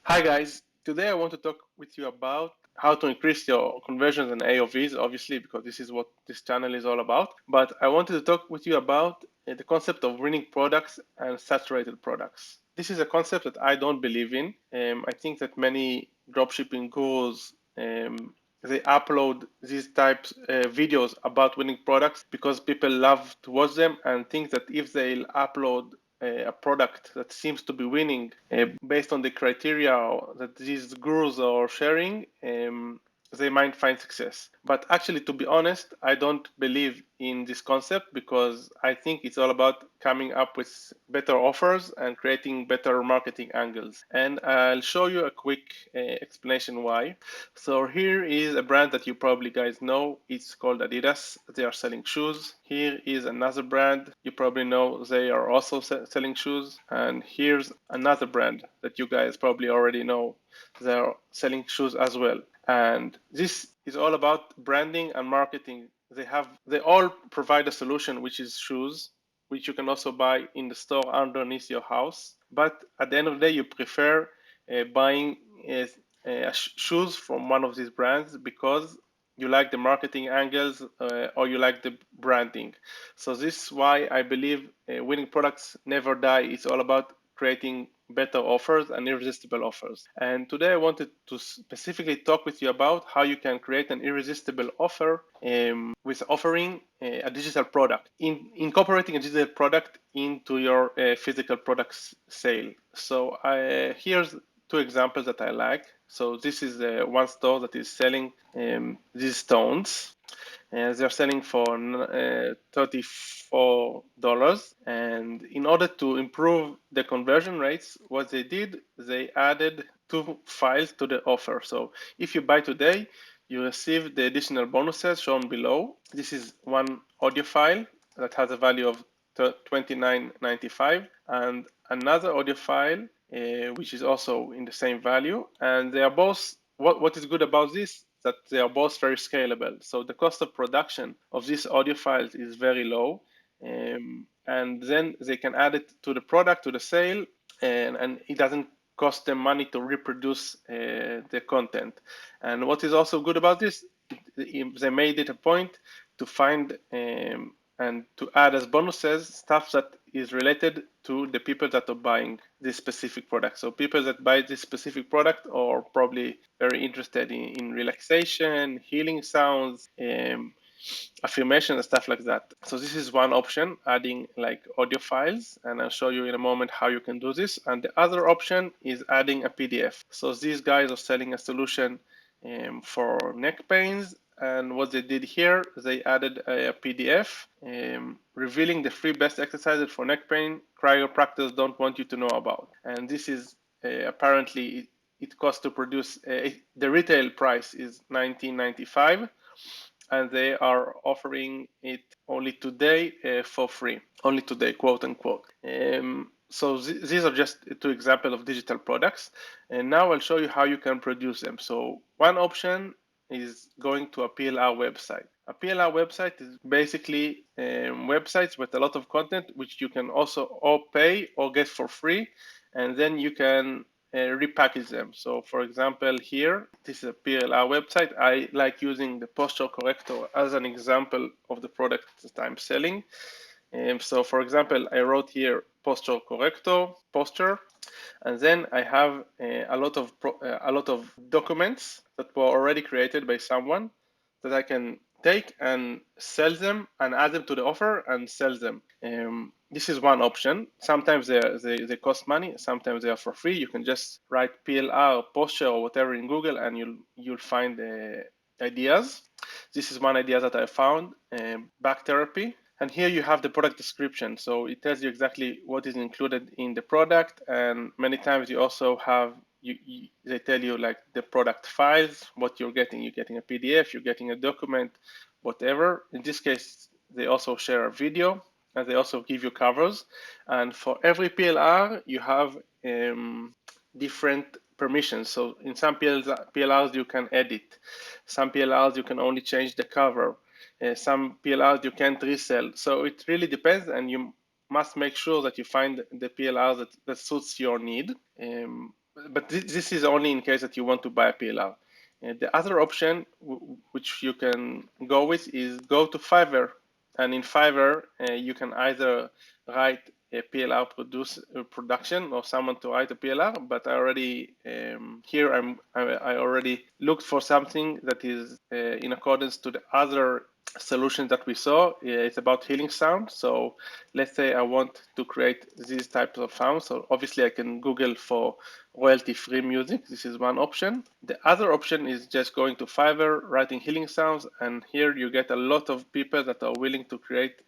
Hi guys, today I want to talk with you about how to increase your conversions and AOVs, obviously, because this is what this channel is all about. But I wanted to talk with you about the concept of winning products and saturated products. This is a concept that I don't believe in. I think that many dropshipping gurus they upload these types videos about winning products because people love to watch them and think that if they'll upload a product that seems to be winning based on the criteria that these gurus are sharing, they might find success. But actually, to be honest, I don't believe in this concept because I think it's all about coming up with better offers and creating better marketing angles. And I'll show you a quick explanation why. So here is a brand that you probably guys know. It's called Adidas. They are selling shoes. Here is another brand you probably know. They are also selling shoes. And here's another brand that you guys probably already know. They are selling shoes as well. And this is all about branding and marketing. They all provide a solution, which is shoes, which you can also buy in the store underneath your house. But at the end of the day, you prefer buying shoes from one of these brands because you like the marketing angles or you like the branding. So this is why I believe winning products never die. It's all about creating better offers and irresistible offers. And today I wanted to specifically talk with you about how you can create an irresistible offer with offering a digital product, incorporating a digital product into your physical products sale. So here's two examples that I like. So this is one store that is selling these stones. They're selling for $34. And in order to improve the conversion rates, what they did, they added two files to the offer. So if you buy today, you receive the additional bonuses shown below. This is one audio file that has a value of $29.95 and another audio file which is also in the same value. And they are both, what is good about this, that they are both very scalable. So the cost of production of these audio files is very low. And then they can add it to the product, to the sale, and it doesn't cost them money to reproduce the content. And what is also good about this, they made it a point to find and to add as bonuses stuff that is related to the people that are buying this specific product. So people that buy this specific product are probably very interested in relaxation, healing sounds, affirmation and stuff like that. So this is one option, adding like audio files, and I'll show you in a moment how you can do this. And the other option is adding a PDF. So these guys are selling a solution for neck pains, and what they did here, they added a PDF revealing the 3 best exercises for neck pain chiropractors don't want you to know about. And this is apparently it costs to produce, the retail price is $19.95, and they are offering it only today for free, only today, quote unquote. So these are just two examples of digital products, and now I'll show you how you can produce them. So one option is going to a PLR website. A PLR website is basically websites with a lot of content, which you can also or pay or get for free, and then you can repackage them. So for example, here, this is a PLR website. I like using the posture corrector as an example of the product that I'm selling. So for example, I wrote here posture corrector, posture, and then I have a lot of documents that were already created by someone that I can take and sell them and add them to the offer and sell them. This is one option. Sometimes they cost money. Sometimes they are for free. You can just write PLR, posture, or whatever in Google, and you'll find ideas. This is one idea that I found. Back therapy. And here you have the product description. So it tells you exactly what is included in the product. And many times you also have, they tell you like the product files, what you're getting. You're getting a PDF, you're getting a document, whatever. In this case, they also share a video and they also give you covers. And for every PLR, you have different permissions. So in some PLRs, you can edit. Some PLRs, you can only change the cover. Some PLRs you can't resell. So it really depends, and you must make sure that you find the PLR that suits your need. but this is only in case that you want to buy a PLR. The other option, which you can go with, is go to Fiverr. And in Fiverr, you can either write a PLR production or someone to write a PLR. But I already here I already looked for something that is in accordance to the other solution that we saw. It's about healing sound. So let's say I want to create these types of sounds. So obviously I can Google for royalty-free music. This is one option. The other option is just going to Fiverr, writing healing sounds, and here you get a lot of people that are willing to create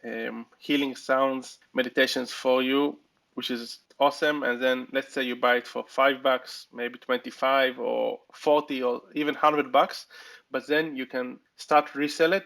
healing sounds, meditations for you, which is awesome. And then let's say you buy it for $5, maybe 25 or 40 or even $100, but then you can start resell it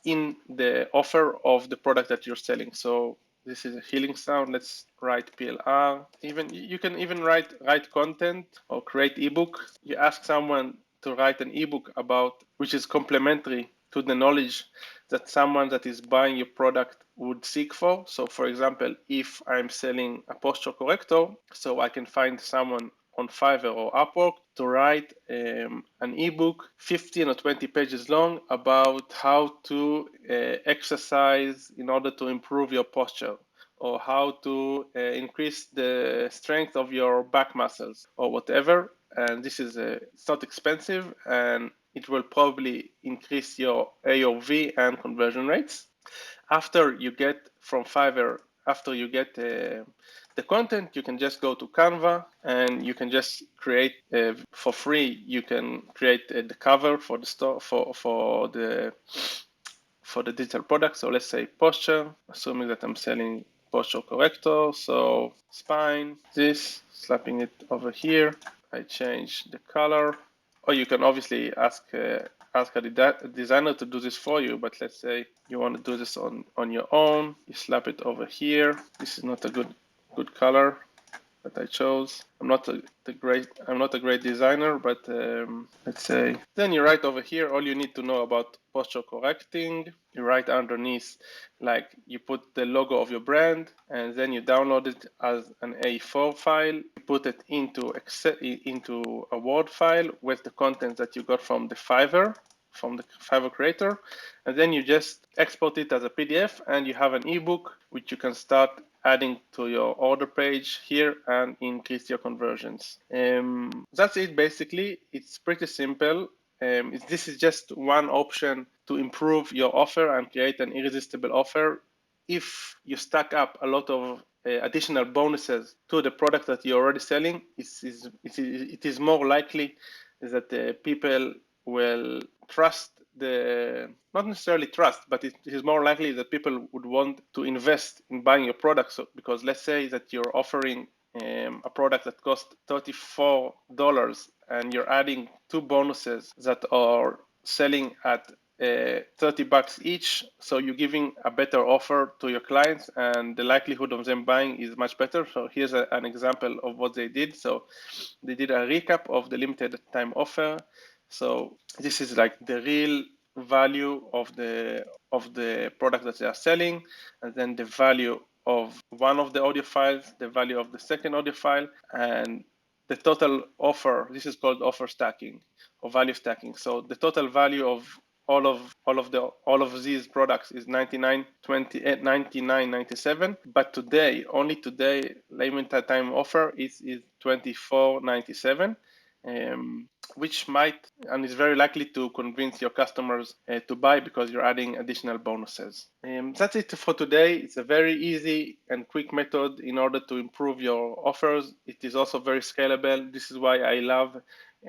in the offer of the product that you're selling. So this is a healing sound. Let's write PLR. Even you can even write content or create ebook. You ask someone to write an ebook about, which is complementary to the knowledge that someone that is buying your product would seek for. So for example, if I'm selling a posture corrector, so I can find someone on Fiverr or Upwork to write an ebook 15 or 20 pages long about how to exercise in order to improve your posture, or how to increase the strength of your back muscles or whatever. And this is it's not expensive, and it will probably increase your AOV and conversion rates. After you get from Fiverr, after you get the content, you can just go to Canva and you can just create for free. You can create the cover for the store for the digital product. So let's say posture, assuming that I'm selling posture corrector. So spine, this, slapping it over here. I change the color. Or you can obviously ask a designer to do this for you, but let's say you want to do this on your own. You slap it over here. This is not a good color that I chose. I'm not a great designer, but let's say then you write over here all you need to know about posture correcting. You write underneath, like you put the logo of your brand, and then you download it as an A4 file. You put it into a Word file with the content that you got from the Fiverr creator, and then you just export it as a PDF, and you have an ebook which you can start adding to your order page here and increase your conversions. That's it basically. It's pretty simple. This is just one option to improve your offer and create an irresistible offer. If you stack up a lot of additional bonuses to the product that you're already selling, it is more likely that people will trust not necessarily trust, but it is more likely that people would want to invest in buying your product. So, because let's say that you're offering a product that costs $34 and you're adding two bonuses that are selling at $30 each, so you're giving a better offer to your clients, and the likelihood of them buying is much better. So here's an example of what they did. So they did a recap of the limited time offer. So this is like the real value of the product that they are selling, and then the value of one of the audio files, the value of the second audio file, and the total offer. This is called offer stacking or value stacking. So the total value of all of these products is 99.97, but today, only today, limited time offer is 24.97. Which might and is very likely to convince your customers to buy because you're adding additional bonuses. That's it for today. It's a very easy and quick method in order to improve your offers. It is also very scalable. This is why I love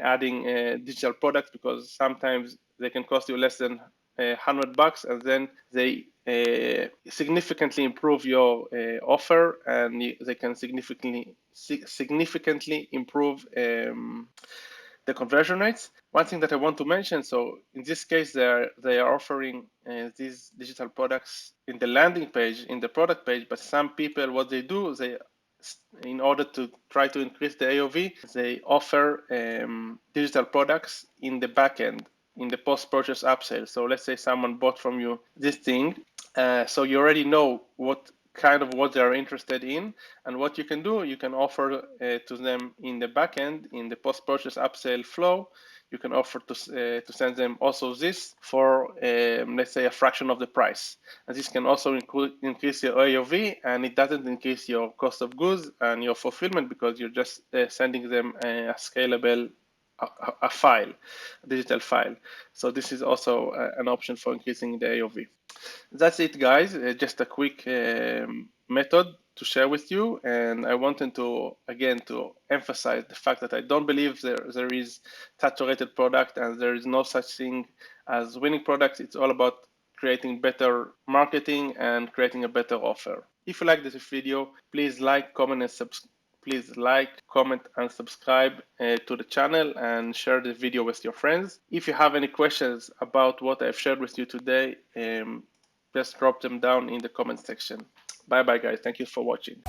adding digital products, because sometimes they can cost you less than $100, and then they significantly improve your offer, and they can significantly improve the conversion rates. One thing that I want to mention, so in this case, they are offering these digital products in the landing page, in the product page, but some people, what they do, in order to try to increase the AOV, they offer digital products in the backend, in the post-purchase upsell. So let's say someone bought from you this thing, so you already know what kind of what they are interested in. And what you can do, you can offer to them in the backend, in the post-purchase upsell flow, you can offer to send them also this for, let's say, a fraction of the price. And this can also increase your AOV, and it doesn't increase your cost of goods and your fulfillment because you're just sending them a scalable a file, a digital file. So this is also an option for increasing the AOV. That's it, guys. Just a quick method to share with you. And I wanted to, again, to emphasize the fact that I don't believe there is saturated product and there is no such thing as winning products. It's all about creating better marketing and creating a better offer. If you like this video, please like, comment, and subscribe. Please like, comment, and subscribe to the channel and share the video with your friends. If you have any questions about what I've shared with you today, just drop them down in the comment section. Bye bye, guys. Thank you for watching.